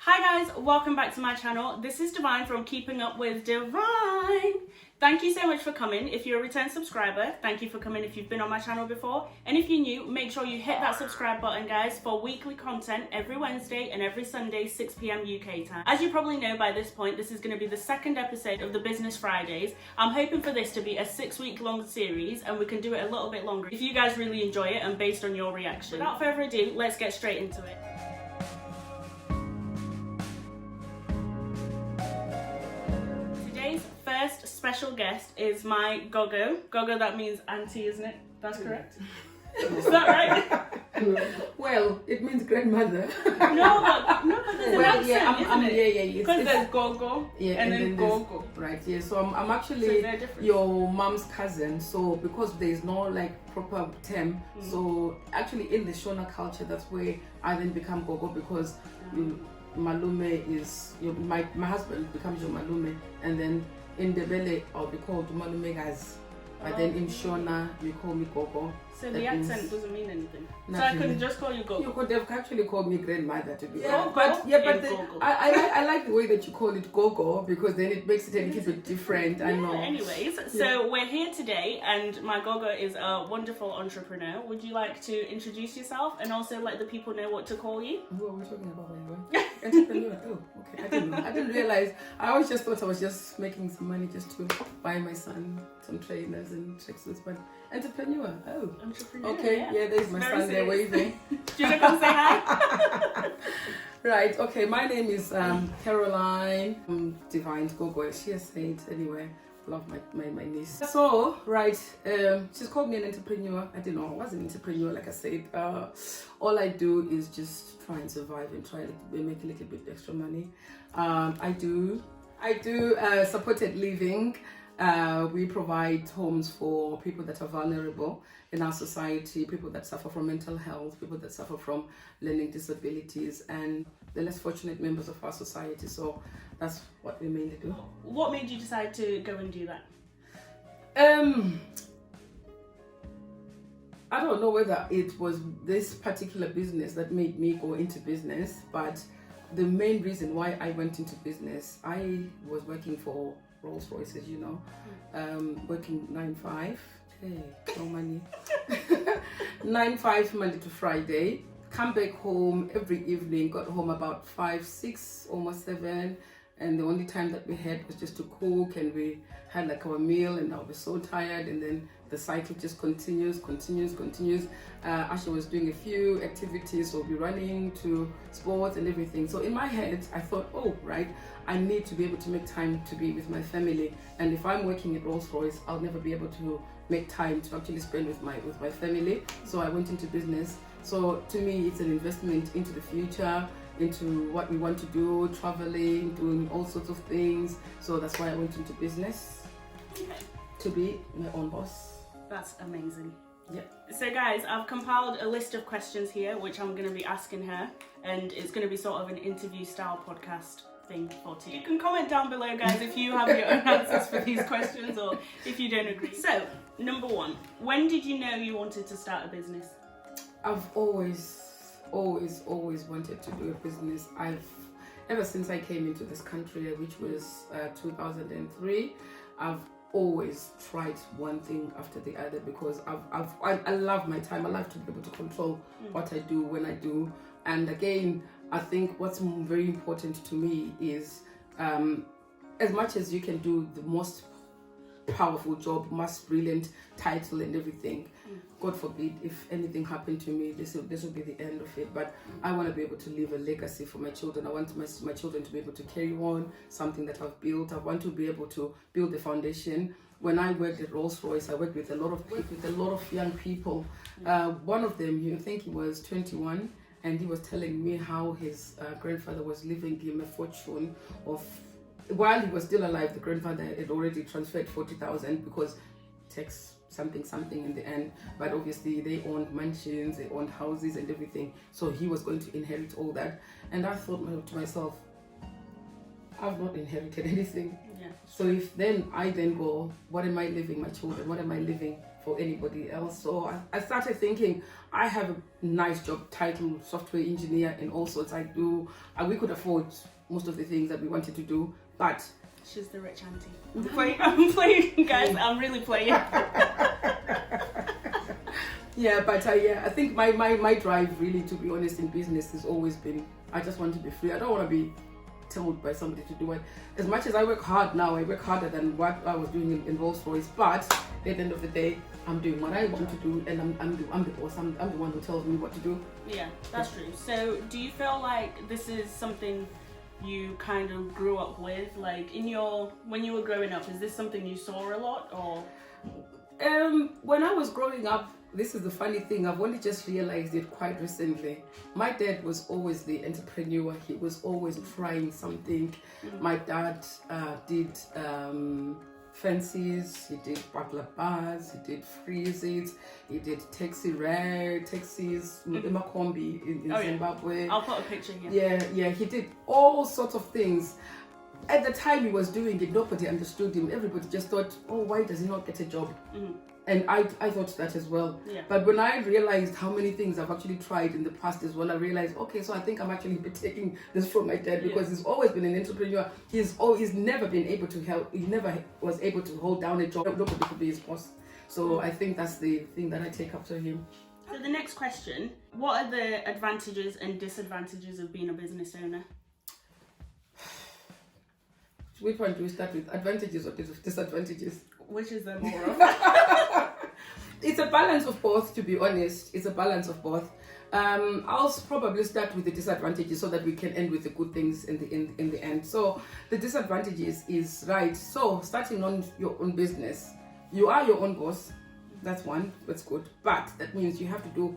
Hi guys, welcome back to my channel. This is Divine from Keeping Up with Divine. Thank you so much for coming. If you're a return subscriber, thank you for coming if you've been on my channel before. And if you're new, make sure you hit that subscribe button, guys, for weekly content every Wednesday and every Sunday, 6 p.m. UK time. As you probably know by this point, this is going to be the second episode of the Business Fridays. I'm hoping for this to be a 6-week long series and we can do it a little bit longer if you guys really enjoy it and based on your reaction. Without further ado, let's get straight into it. First special guest is my Gogo. Gogo, that means auntie, isn't it? That's correct? Is that right? Well, it means grandmother. No, but there's an accent, isn't it? Because there's Gogo and then Gogo. Right, yeah. So I'm actually your mom's cousin. So because there's no like proper term, so actually in the Shona culture, that's where I then become Gogo because Malume is my husband becomes your Malume, and then in the belly I'll be called Malume guys, but then in Shona you call me Gogo. So the accent doesn't mean anything. Nothing. So I couldn't just call you Gogo. You could have actually called me grandmother to be honest. But I like the way that you call it Gogo because then it makes it a little bit different. I know. Anyways, so we're here today and my Gogo is a wonderful entrepreneur. Would you like to introduce yourself and also let the people know what to call you? Who are we talking about anyway? Entrepreneur. Oh, okay. I didn't know. I didn't realize. I always just thought I was just making some money just to buy my son some trainers and tracksuits, but entrepreneur. Oh, entrepreneur. Okay, yeah, there's my son there waving. Do you want to come say hi? Right. Okay. My name is Caroline Divine Gogo, as she has said. Anyway, love my niece. So right, she's called me an entrepreneur. I didn't know I was an entrepreneur. Like I said, all I do is just try and survive and try to make a little bit extra money. I do supported living. We provide homes for people that are vulnerable in our society, people that suffer from mental health, people that suffer from learning disabilities, and the less fortunate members of our society. So that's what we mainly do. What made you decide to go and do that? I don't know whether it was this particular business that made me go into business, but the main reason why I went into business, I was working for Rolls Royce, as you know, working 9-5. Hey, no money. 9-5 Monday to Friday. Come back home every evening. Got home about 5, 6, almost 7. And the only time that we had was just to cook, and we had like our meal, and I was so tired. And then the cycle just continues. Asha was doing a few activities, so we'll be running to sports and everything. So in my head, I thought, oh, right, I need to be able to make time to be with my family. And if I'm working at Rolls Royce, I'll never be able to make time to actually spend with my family. So I went into business. So to me, it's an investment into the future, into what we want to do, traveling, doing all sorts of things. So that's why I went into business, to be my own boss. That's amazing. Yeah. So guys, I've compiled a list of questions here, which I'm going to be asking her, and it's going to be sort of an interview style podcast thing for today. You can comment down below, guys, if you have your own answers for these questions or if you don't agree. So, number 1, when did you know you wanted to start a business? I've always wanted to do a business. Ever since I came into this country, which was 2003, I've always tried one thing after the other because I love my time. I love to be able to control what I do when I do. And again, I think what's very important to me is as much as you can do the most powerful job, most brilliant title and everything, God forbid if anything happened to me, this will be the end of it. But I want to be able to leave a legacy for my children. I want my children to be able to carry on something that I've built. I want to be able to build the foundation. When I worked at Rolls Royce, I worked with a lot of young people. One of them, you think he was 21, and he was telling me how his grandfather was leaving him a fortune of. While he was still alive, the grandfather had already transferred 40,000 because tax something in the end. But obviously they owned mansions, they owned houses and everything. So he was going to inherit all that. And I thought to myself, I've not inherited anything. Yeah. So if then I then go, what am I leaving my children? What am I leaving for anybody else? So I started thinking, I have a nice job title, software engineer, and all sorts. We could afford most of the things that we wanted to do, but she's the rich auntie. I'm playing, guys. I'm really playing. Yeah, but I think my drive, really, to be honest, in business has always been, I just want to be free. I don't want to be told by somebody to do it. As much as I work hard now, I work harder than what I was doing in Rolls-Royce, but at the end of the day, I'm doing what I want to do, and I'm the boss. I'm the one who tells me what to do. Yeah, that's true. So do you feel like this is something you kind of grew up with, like when you were growing up? Is this something you saw a lot, or? When I was growing up, this is the funny thing, I've only just realized it quite recently. My dad was always the entrepreneur. He was always trying something. My dad did fancies, he did burglar bars, he did freezes, he did taxis, Makombi in Zimbabwe. I'll put a picture here. Yeah, he did all sorts of things. At the time he was doing it, nobody understood him. Everybody just thought, oh, why does he not get a job? And I thought that as well. Yeah. But when I realized how many things I've actually tried in the past as well, I realized, okay, so I think I'm actually taking this from my dad, because he's always been an entrepreneur. He's never been able to help. He never was able to hold down a job. Nobody could be his boss. So I think that's the thing that I take up to him. So the next question, what are the advantages and disadvantages of being a business owner? Which one do we start with? Advantages or disadvantages? Which is the more of? It's a balance of both, to be honest. It's a balance of both. I'll probably start with the disadvantages so that we can end with the good things in the end. So the disadvantages is, right, so starting on your own business, you are your own boss. That's one, that's good. But that means you have to do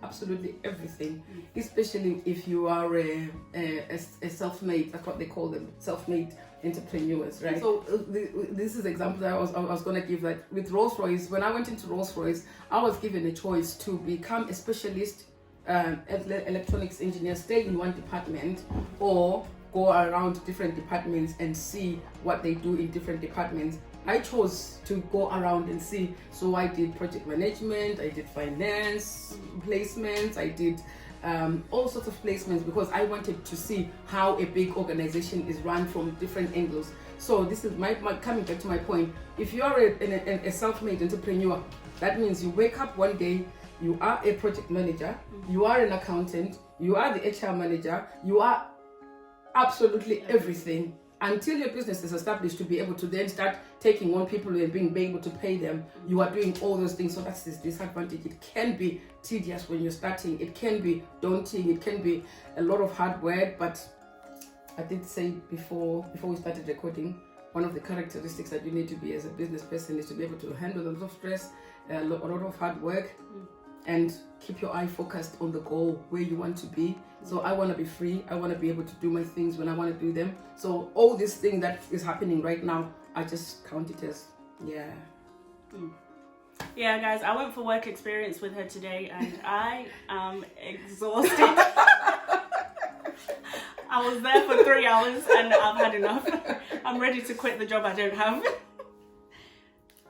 absolutely everything, especially if you are a self-made, that's what they call them, self-made entrepreneurs, right? So this is an example that I was going to give, that with Rolls-Royce, when I went into Rolls-Royce, I was given a choice to become a specialist electronics engineer, stay in one department, or go around different departments and see what they do in different departments. I chose to go around and see. So I did project management, I did finance placements, I did all sorts of placements, because I wanted to see how a big organization is run from different angles. So this is my coming back to my point. If you are a self-made entrepreneur, that means you wake up one day, you are a project manager, you are an accountant, you are the HR manager, you are absolutely everything, until your business is established to be able to then start taking on people and being able to pay them. You are doing all those things. So that's this disadvantage. It can be tedious when you're starting. It can be daunting. It can be a lot of hard work. But I did say before we started recording, one of the characteristics that you need to be as a business person is to be able to handle a lot of stress, a lot of hard work, and keep your eye focused on the goal, where you want to be. So I want to be free. I want to be able to do my things when I want to do them. So all this thing that is happening right now, I just count it as, Yeah, guys, I went for work experience with her today, and I am exhausted. I was there for 3 hours and I've had enough. I'm ready to quit the job I don't have.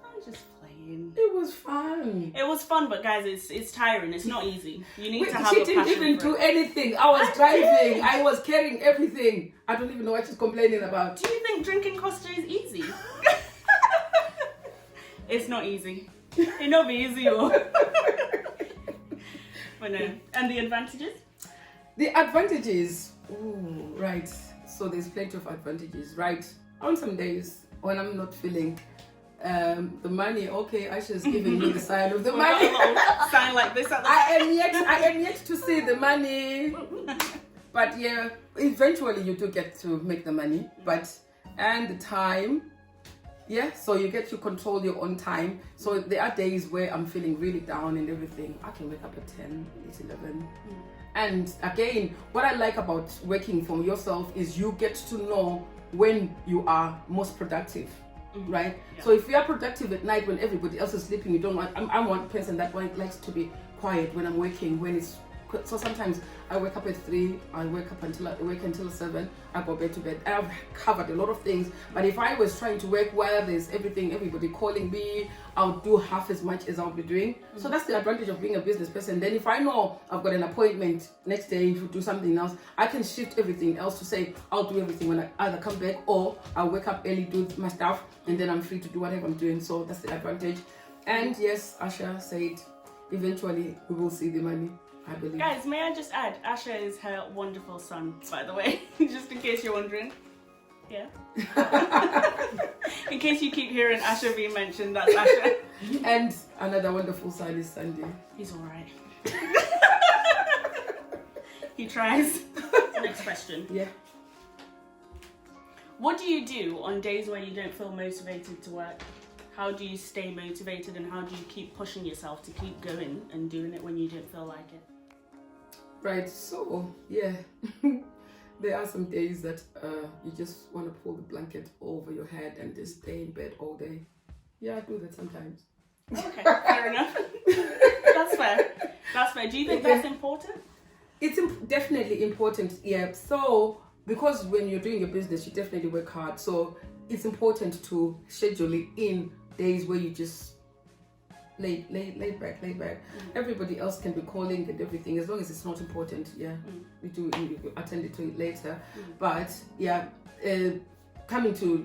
I'm just playing. It was fun. It was fun, but guys, it's tiring. It's not easy. You need to have she a passion. She didn't even do anything. I was driving. I was carrying everything. I don't even know what she's complaining about. Do you think drinking Costa is easy? It's not easy. It not be easy, or. But no. And the advantages? The advantages. Ooh, right. So there's plenty of advantages, right? On some days when I'm not feeling the money, okay, Aisha's giving me the sign of the money. Sign like this at the I am yet to see the money. But yeah, eventually you do get to make the money. And the time, yeah, so you get to control your own time. So there are days where I'm feeling really down and everything. I can wake up at 10, it's 11. And again, what I like about working for yourself is you get to know when you are most productive, right? Yeah. So if you are productive at night when everybody else is sleeping, you don't want, I'm one person that likes to be quiet when I'm working, when it's So sometimes I wake up at 3, I wake until 7, I go back to bed. I've covered a lot of things, but if I was trying to work while there's everybody calling me, I'll do half as much as I'll be doing. So that's the advantage of being a business person. Then if I know I've got an appointment next day to do something else, I can shift everything else to say I'll do everything when I either come back, or I'll wake up early, do my stuff, and then I'm free to do whatever I'm doing. So that's the advantage. And yes, Asha said eventually we will see the money, I believe. Guys, may I just add, Asha is her wonderful son, by the way, just in case you're wondering. Yeah. In case you keep hearing Asha being mentioned, that's Asha. And another wonderful son is Sandy. He's alright. He tries. Next question. Yeah. What do you do on days where you don't feel motivated to work? How do you stay motivated, and how do you keep pushing yourself to keep going and doing it when you don't feel like it? Right, so yeah, there are some days that you just want to pull the blanket over your head and just stay in bed all day. Yeah, I do that sometimes. Okay, fair enough. That's fair. That's fair. Do you think that's important? It's definitely important, yeah. So, because when you're doing your business, you definitely work hard. So, it's important to schedule it in days where you just lay back. Everybody else can be calling and everything, as long as it's not important. Yeah, we attend it to it later. But yeah, coming to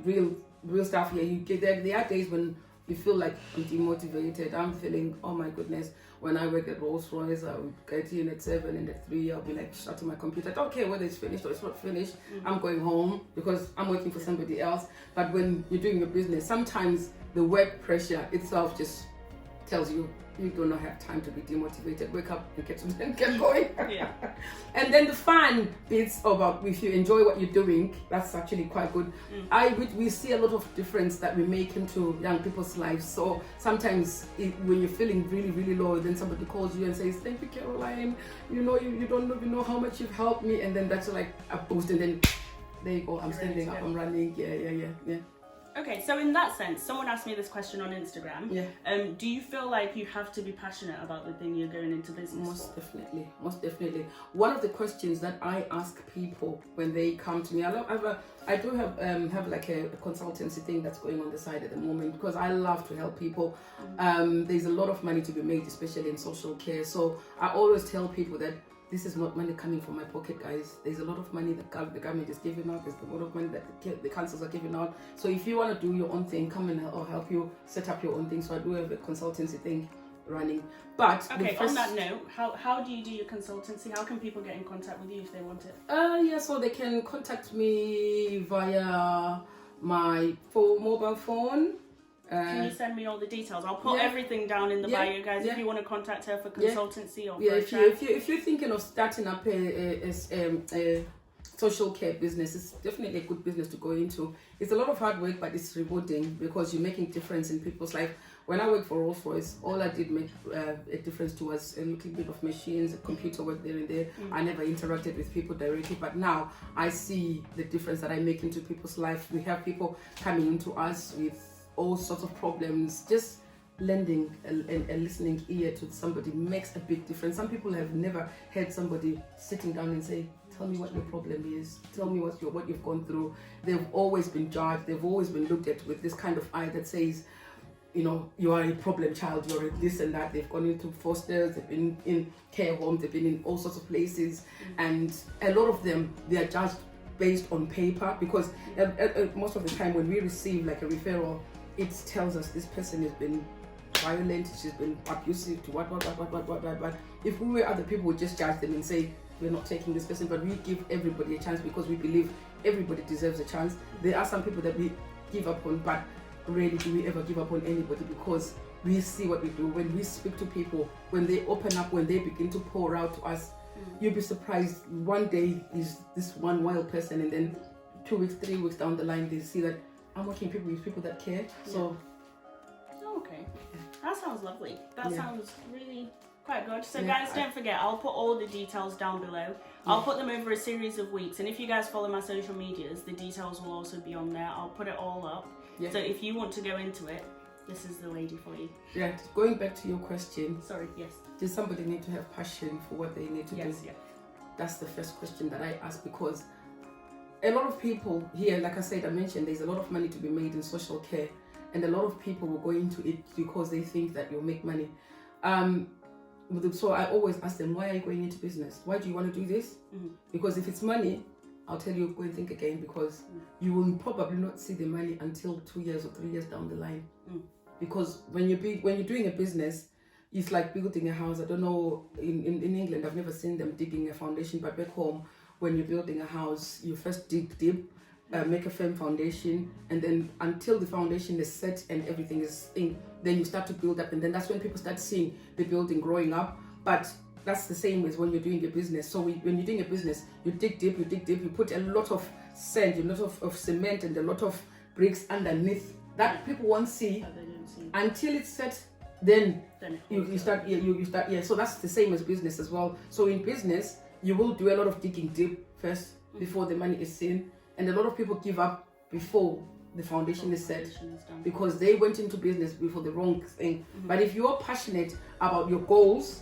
real stuff. Yeah, you get there are days when you feel like I'm demotivated. I'm feeling, oh my goodness. When I work at Rolls-Royce, I would get in at 7, and at 3 I'll be like shutting my computer. I don't care whether it's finished or it's not finished. I'm going home because I'm working for somebody else. But when you're doing your business, sometimes the work pressure itself just tells you do not have time to be demotivated. Wake up and get going. Yeah. And then the fun bits about if you enjoy what you're doing, that's actually quite good. We see a lot of difference that we make into young people's lives. So sometimes when you're feeling really, really low, then somebody calls you and says, "Thank you, Caroline. You don't even know how much you've helped me." And then that's like a boost. And then there you go. I'm standing up. I'm running. Yeah. Okay, so in that sense, someone asked me this question on Instagram. Yeah. Do you feel like you have to be passionate about the thing you're going into business Most for? definitely. One of the questions that I ask people when they come to me, I do have like a consultancy thing that's going on the side at the moment, because I love to help people. There's a lot of money to be made, especially in social care. So I always tell people that this is not money coming from my pocket, guys. There's a lot of money that the government is giving out. There's a lot of money that the councils are giving out. So if you want to do your own thing, come and I'll help you set up your own thing. So I do have a consultancy thing running. But okay, on that note, how do you do your consultancy? How can people get in contact with you if they want it? Yeah, so they can contact me via my mobile phone. Can you send me all the details? I'll put everything down in the bio, guys. If you want to contact her for consultancy or if you're thinking of starting up a social care business, it's definitely a good business to go into. It's a lot of hard work, but it's rewarding because you're making difference in people's life. When I worked for Rolls-Royce, all I did make a difference to was a little bit of machines, a computer work there and there. I never interacted with people directly, but now I see the difference that I make into people's life. We have people coming into us with all sorts of problems. Just lending a listening ear to somebody makes a big difference. Some people have never had somebody sitting down and say, "Tell me what your problem is. Tell me what you've gone through." They've always been judged. They've always been looked at with this kind of eye that says, you are a problem child, you're a this and that. They've gone into fosters, they've been in care homes, they've been in all sorts of places, and a lot of them, they are judged based on paper, because most of the time when we receive like a referral, it tells us this person has been violent, she's been abusive to what. If we were other people, would just judge them and say, we're not taking this person, but we give everybody a chance because we believe everybody deserves a chance. There are some people that we give up on, but rarely do we ever give up on anybody, because we see what we do. When we speak to people, when they open up, when they begin to pour out to us, you'll be surprised. One day is this one wild person, and then 2 weeks, 3 weeks down the line, they see that I'm working with people that care. So okay, that sounds lovely. That sounds really quite good. So guys, don't forget, I'll put all the details down below. I'll put them over a series of weeks, and if you guys follow my social medias, the details will also be on there. I'll put it all up. So if you want to go into it, this is the lady for you. Yeah, going back to your question, Sorry, yes. does somebody need to have passion for what they need to do? Yes, yeah. That's the first question that I ask, because a lot of people here, like I mentioned, there's a lot of money to be made in social care, and a lot of people will go into it because they think that you'll make money. So I always ask them, why are you going into business? Why do you want to do this? Because if it's money, I'll tell you, go and think again, because you will probably not see the money until 2 years or 3 years down the line. Because when you're doing a business, it's like building a house. I don't know, in England, I've never seen them digging a foundation, but back home, when you're building a house, you first dig deep, make a firm foundation, and then until the foundation is set and everything is in, then you start to build up, and then that's when people start seeing the building growing up. But that's the same as when you're doing a business. So when you're doing a business, you dig deep, you put a lot of sand, a lot of cement, and a lot of bricks underneath that people won't see until it's set. Then you start. So that's the same as business as well. So in business, you will do a lot of digging deep first before the money is seen, and a lot of people give up before the foundation is set because they went into business before the wrong thing. But if you're passionate about your goals,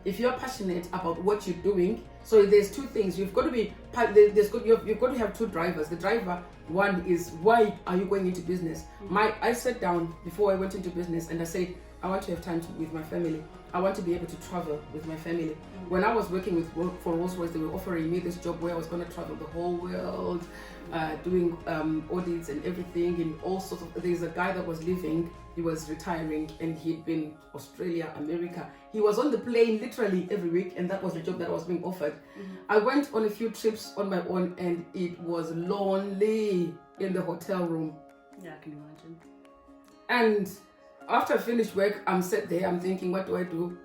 if you're passionate about what you're doing, so there's two things. You've got to be. You've got to have two drivers. The driver one is, why are you going into business? I sat down before I went into business and I said, I want to have time with my family. I want to be able to travel with my family. When I was working for Rolls-Royce, they were offering me this job where I was going to travel the whole world, doing audits and everything, and all sorts of. There's a guy that was leaving. He was retiring, and he'd been Australia, America. He was on the plane literally every week, and that was the job that was being offered. I went on a few trips on my own, and it was lonely in the hotel room. Yeah, I can imagine. And after I finished work, I'm sat there, I'm thinking, what do I do?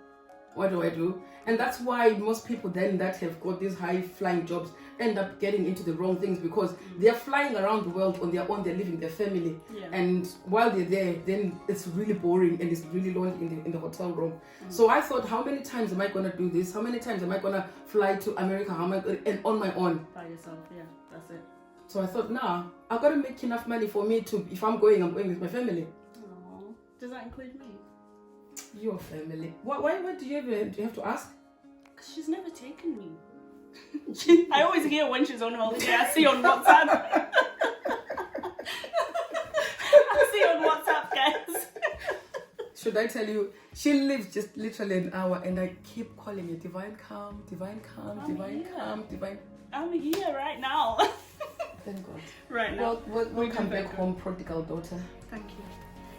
What do I do? And that's why most people then that have got these high flying jobs end up getting into the wrong things, because they're flying around the world on their own, they're leaving their family. And while they're there, then it's really boring and it's really lonely in the hotel room. So I thought, how many times am I going to do this? How many times am I going to fly to America? And on my own? By yourself, yeah, that's it. So I thought, I've got to make enough money for me to, if I'm going with my family. Does that include me? Your family. Why do you have to ask? Because she's never taken me. I always hear when she's on holiday. I see on WhatsApp. Guys. Should I tell you? She lives just literally an hour, and I keep calling you divine calm, divine calm, divine calm, divine. I'm here right now. Thank God. Right now. We'll come back home, prodigal daughter. Thank you.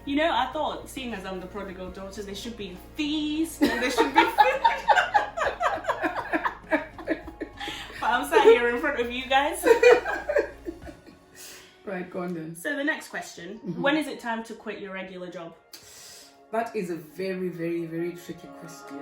You know, I thought, seeing as I'm the prodigal daughter, there should be fees and there should be food. But I'm sat here in front of you guys. Right, go on then. So the next question, when is it time to quit your regular job? That is a very, very, very tricky question.